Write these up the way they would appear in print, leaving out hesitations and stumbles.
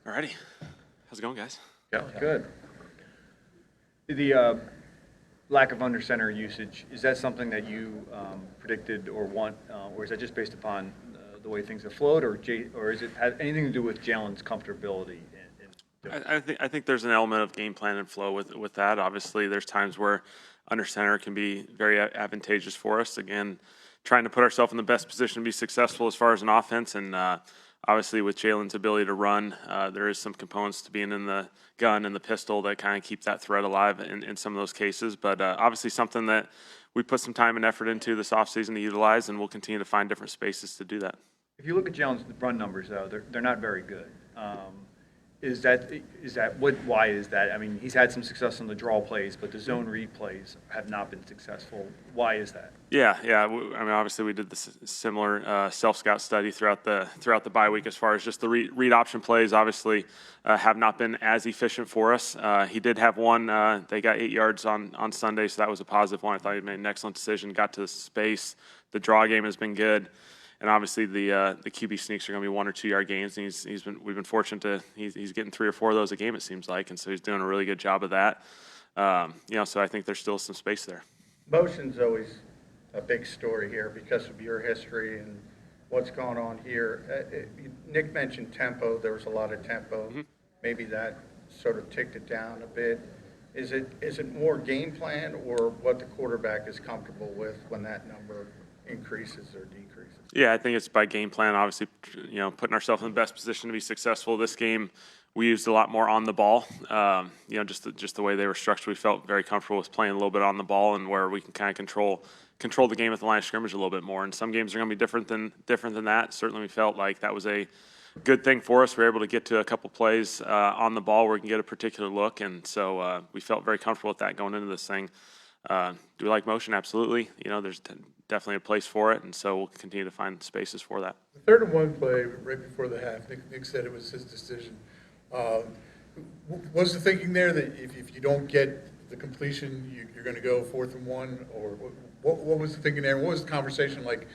Alrighty, how's it going, guys? Yeah, good. The lack of under center usage, is that something that you predicted or want, or is that just based upon the way things have flowed, or is it have anything to do with Jalen's comfortability? I think there's an element of game plan and flow with that. Obviously, there's times where under center can be very advantageous for us. Again, trying to put ourselves in the best position to be successful as far as an offense, and obviously with Jalen's ability to run, there is some components to being in the gun and the pistol that kind of keep that threat alive in some of those cases. But obviously something that we put some time and effort into this offseason to utilize, and we'll continue to find different spaces to do that. If you look at Jalen's run numbers, though, they're not very good. Is that why is that? I mean, he's had some success on the draw plays, but the zone read plays have not been successful. Why is that? Yeah. I mean, obviously we did this similar self-scout study throughout the bye week as far as just the read option plays. Obviously, have not been as efficient for us. He did have one. They got 8 yards on Sunday, so that was a positive one. I thought he made an excellent decision. Got to the space. The draw game has been good. And obviously the QB sneaks are going to be 1 or 2 yard gains. And we've been fortunate to he's getting 3 or 4 of those a game, it seems like, and so he's doing a really good job of that. So I think there's still some space there. Motion's always a big story here because of your history and what's going on here. Nick mentioned tempo. There was a lot of tempo. Mm-hmm. Maybe that sort of ticked it down a bit. Is it more game plan or what the quarterback is comfortable with when that number increases or decreases? Yeah, I think it's by game plan. Obviously, putting ourselves in the best position to be successful. This game, we used a lot more on the ball. Just the way they were structured, we felt very comfortable with playing a little bit on the ball and where we can kind of control the game at the line of scrimmage a little bit more. And some games are going to be different than that. Certainly, we felt like that was a good thing for us. We were able to get to a couple plays on the ball where we can get a particular look, and so we felt very comfortable with that going into this thing. Do we like motion? Absolutely. There's definitely a place for it, and so we'll continue to find spaces for that. The 3rd and 1 play right before the half, Nick said it was his decision. Was the thinking there that if you don't get the completion, you're going to go 4th and 1, or what was the thinking there? What was the conversation like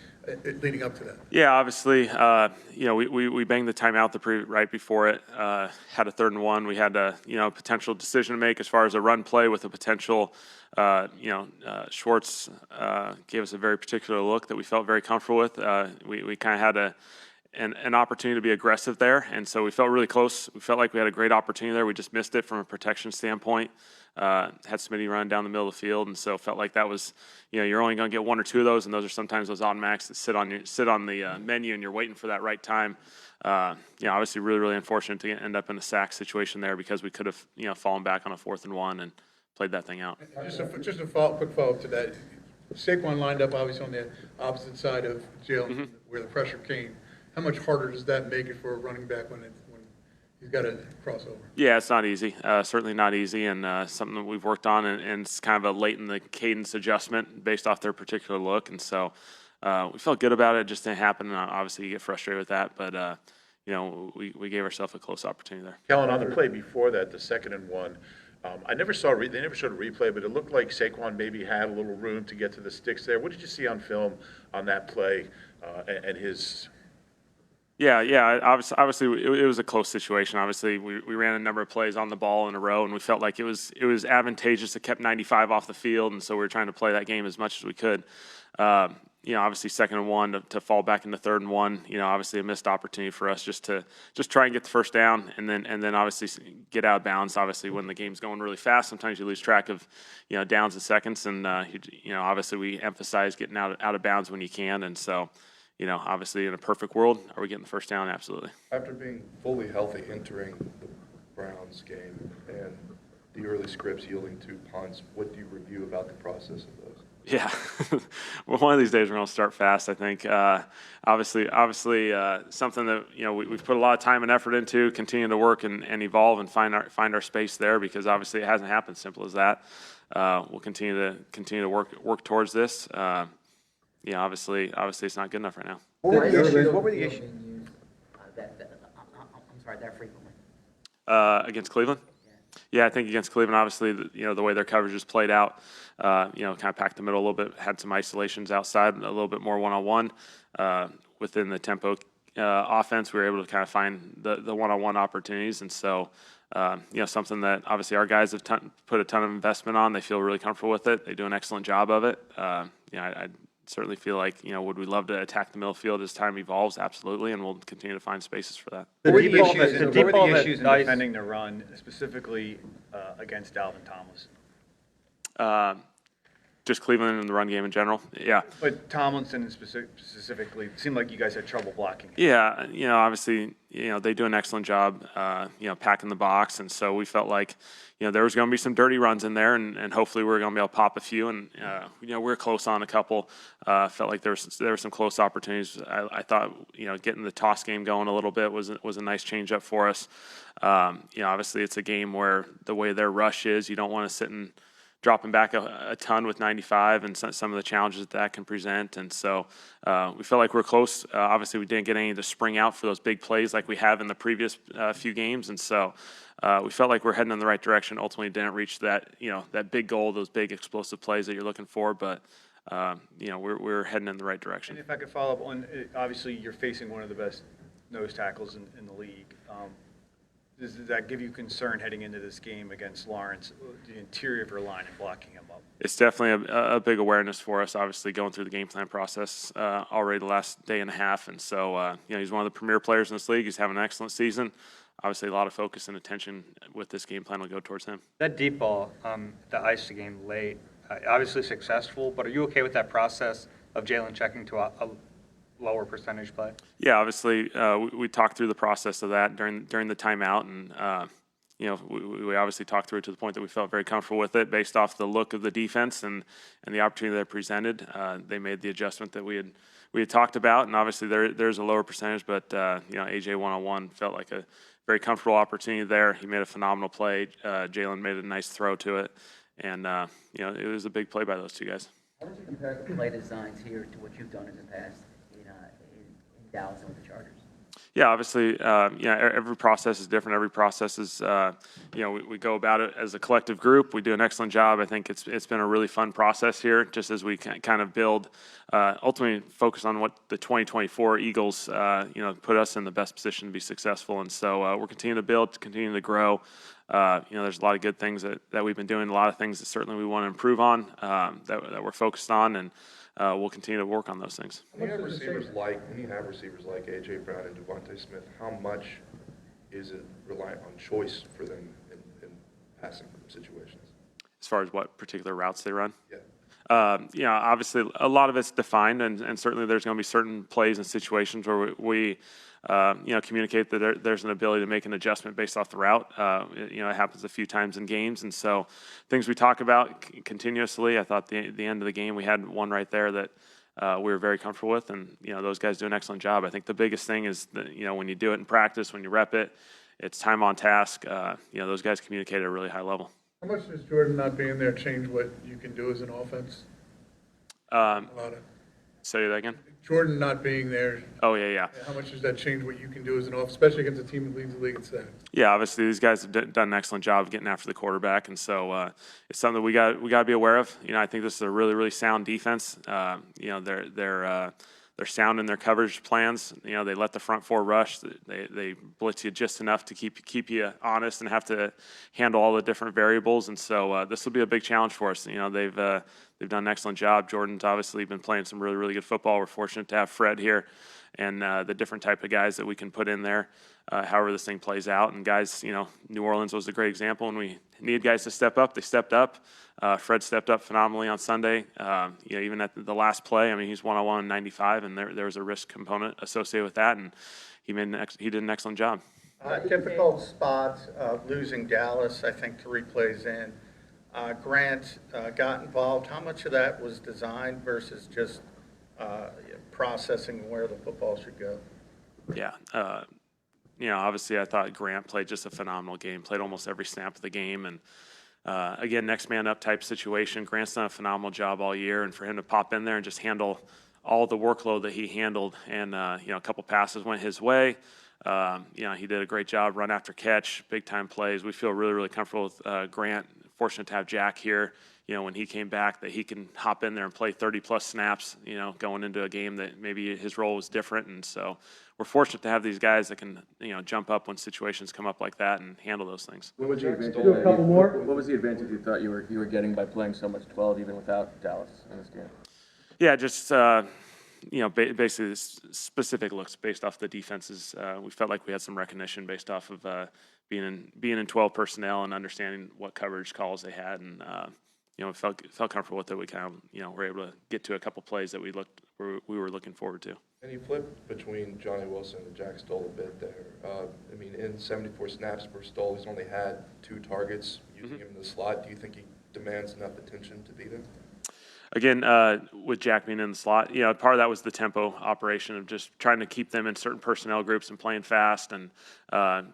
leading up to that? Yeah, obviously, we banged the timeout right before it. Had a 3rd and 1. We had a potential decision to make as far as a run play with a potential. Schwartz gave us a very particular look that we felt very comfortable with. We kind of had an opportunity to be aggressive there, and so we felt really close. We felt like we had a great opportunity there. We just missed it from a protection standpoint. Had Smitty run down the middle of the field, and so felt like that was, you're only going to get 1 or 2 of those, and those are sometimes those automatics that sit on the menu, and you're waiting for that right time. Obviously, really, really unfortunate to end up in a sack situation there because we could have, fallen back on a 4th and 1 and played that thing out. Just a quick follow-up to that. Saquon lined up obviously on the opposite side of Jalen, where the pressure came. How much harder does that make it for a running back when he's got a crossover? Yeah, it's not easy. Certainly not easy, and something that we've worked on, and it's kind of a late in the cadence adjustment based off their particular look. And so we felt good about it. It just didn't happen. And obviously, you get frustrated with that, but we gave ourselves a close opportunity there. Kellen, on the play before that, the 2nd and 1. They never showed a replay, but it looked like Saquon maybe had a little room to get to the sticks there. What did you see on film on that play and his? Yeah. Obviously, it was a close situation. Obviously, we ran a number of plays on the ball in a row, and we felt like it was advantageous to kept 95 off the field, and so we were trying to play that game as much as we could. Obviously 2nd and 1 to fall back into 3rd and 1. Obviously a missed opportunity for us just to try and get the first down and then obviously get out of bounds. Obviously, when the game's going really fast, sometimes you lose track of downs and seconds, and obviously we emphasize getting out of bounds when you can, and so. Obviously, in a perfect world, are we getting the first down? Absolutely. After being fully healthy entering the Browns game and the early scripts yielding 2 punts, what do you review about the process of those? Yeah. Well, one of these days we're going to start fast, I think. Obviously, something that we've put a lot of time and effort into, continue to work and evolve and find our space there, because obviously it hasn't happened. Simple as that. We'll continue to work towards this. Obviously it's not good enough right now. What were the issues? I'm sorry, that frequently. Against Cleveland? Yeah, I think against Cleveland, obviously, the way their coverage is played out, kind of packed the middle a little bit, had some isolations outside, a little bit more one-on-one. Within the tempo offense, we were able to kind of find the one-on-one opportunities. And so, something that obviously our guys have put a ton of investment on. They feel really comfortable with it. They do an excellent job of it. I certainly feel like, would we love to attack the middle field as time evolves? Absolutely, and we'll continue to find spaces for that. What were the deep ball issues, that- the what deep were ball the that issues in Dice- defending the run, specifically against Dalvin Thomas? Just Cleveland and the run game in general. Yeah. But Tomlinson specifically, it seemed like you guys had trouble blocking him. Yeah, obviously, they do an excellent job, packing the box, and so we felt like, there was going to be some dirty runs in there, and hopefully we were going to be able to pop a few, and we were close on a couple. Felt like there were some close opportunities. I thought, getting the toss game going a little bit was a nice change up for us. Obviously it's a game where the way their rush is, you don't want to sit and dropping back a ton with 95 and some of the challenges that can present. And so we felt like we're close. Obviously, we didn't get any to spring out for those big plays like we have in the previous few games. And so we felt like we're heading in the right direction. Ultimately, didn't reach that, that big goal, those big explosive plays that you're looking for. But, we're heading in the right direction. And if I could follow up on, obviously, you're facing one of the best nose tackles in the league. Does that give you concern heading into this game against Lawrence, the interior of your line and blocking him up? It's definitely a big awareness for us, obviously, going through the game plan process already the last day and a half. And so, he's one of the premier players in this league. He's having an excellent season. Obviously, a lot of focus and attention with this game plan will go towards him. That deep ball, that iced the game late, obviously successful, but are you okay with that process of Jalen checking to a lower percentage play? Yeah, obviously, we talked through the process of that during the timeout, and we obviously talked through it to the point that we felt very comfortable with it based off the look of the defense and the opportunity that it presented. They made the adjustment that we had talked about, and obviously there's a lower percentage, but AJ one-on-one felt like a very comfortable opportunity there. He made a phenomenal play. Jalen made a nice throw to it, and it was a big play by those two guys. How would you compare the play designs here to what you've done in the past in Dallas with the Chargers? Yeah, obviously, every process is different. Every process is, we go about it as a collective group. We do an excellent job. I think it's been a really fun process here, just as we kind of build, ultimately focus on what the 2024 Eagles, put us in the best position to be successful. And so we're continuing to build, continuing to grow. There's a lot of good things that we've been doing, a lot of things that certainly we want to improve on, that we're focused on, and we'll continue to work on those things. When you have receivers like A.J. Brown and Devontae Smith, how much is it reliant on choice for them in passing situations? As far as what particular routes they run? Yeah. Obviously a lot of it's defined, and certainly there's going to be certain plays and situations where we communicate that there's an ability to make an adjustment based off the route. It happens a few times in games, and so things we talk about continuously. I thought the end of the game we had one right there that we were very comfortable with, and those guys do an excellent job. I think the biggest thing is that when you do it in practice, when you rep it, it's time on task. Those guys communicate at a really high level. How much does Jordan not being there change what you can do as an offense? Say that again. Jordan not being there, Oh yeah. how much does that change what you can do as an offense, especially against a team that leads the league in sacks? Yeah, obviously these guys have done an excellent job of getting after the quarterback, and so it's something we got to be aware of. I think this is a really, really sound defense. They're sound in their coverage plans. They let the front four rush. They blitz you just enough to keep you honest and have to handle all the different variables. And so this will be a big challenge for us. They've done an excellent job. Jordan's obviously been playing some really, really good football. We're fortunate to have Fred here and the different type of guys that we can put in there, however this thing plays out. And guys, New Orleans was a great example. When we needed guys to step up, they stepped up. Fred stepped up phenomenally on Sunday. Even at the last play, he's one-on-one 95, and there was a risk component associated with that, and he did an excellent job. Difficult spot, losing Dallas, I think 3 plays in. Grant got involved. How much of that was designed versus just processing where the football should go? Yeah. Obviously I thought Grant played just a phenomenal game, played almost every snap of the game. And again, next man up type situation. Grant's done a phenomenal job all year, and for him to pop in there and just handle all the workload that he handled, and a couple passes went his way. You know, he did a great job, run after catch, big time plays. We feel really, really comfortable with Grant. Fortunate to have Jack here. You know, when he came back, that he can hop in there and play 30-plus snaps, you know, going into a game that maybe his role was different. And so we're fortunate to have these guys that can, you know, jump up when situations come up like that and handle those things. What was the advantage? Do a couple more. What was the advantage you thought you were getting by playing so much 12 even without Dallas in this game? Yeah, just, you know, basically specific looks based off the defenses. We felt like we had some recognition based off of being in 12 personnel and understanding what coverage calls they had, and you know, felt comfortable with it. We kind of, you know, were able to get to a couple plays that we were looking forward to. And you flip between Johnny Wilson and Jack Stoll a bit there. I mean, in 74 snaps per Stoll, he's only had 2 targets. Using him in the slot, do you think he demands enough attention to beat him? Again, with Jack being in the slot, you know, part of that was the tempo operation of just trying to keep them in certain personnel groups and playing fast, and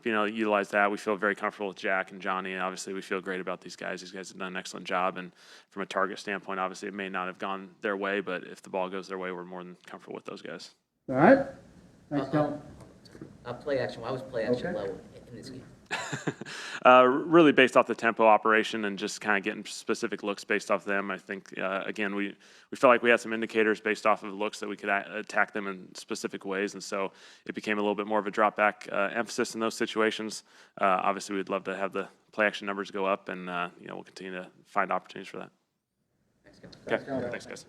you know, utilize that. We feel very comfortable with Jack and Johnny, and obviously we feel great about these guys. These guys have done an excellent job, and from a target standpoint, obviously it may not have gone their way, but if the ball goes their way, we're more than comfortable with those guys. All right. Thanks, Kellen. Play action. Why was play action Okay. low in this game? Really based off the tempo operation and just kind of getting specific looks based off them. I think, again, we felt like we had some indicators based off of looks that we could attack them in specific ways, and so it became a little bit more of a drop back emphasis in those situations. Obviously, we'd love to have the play action numbers go up, and you know, we'll continue to find opportunities for that. Thanks, guys. Okay, thanks, guys.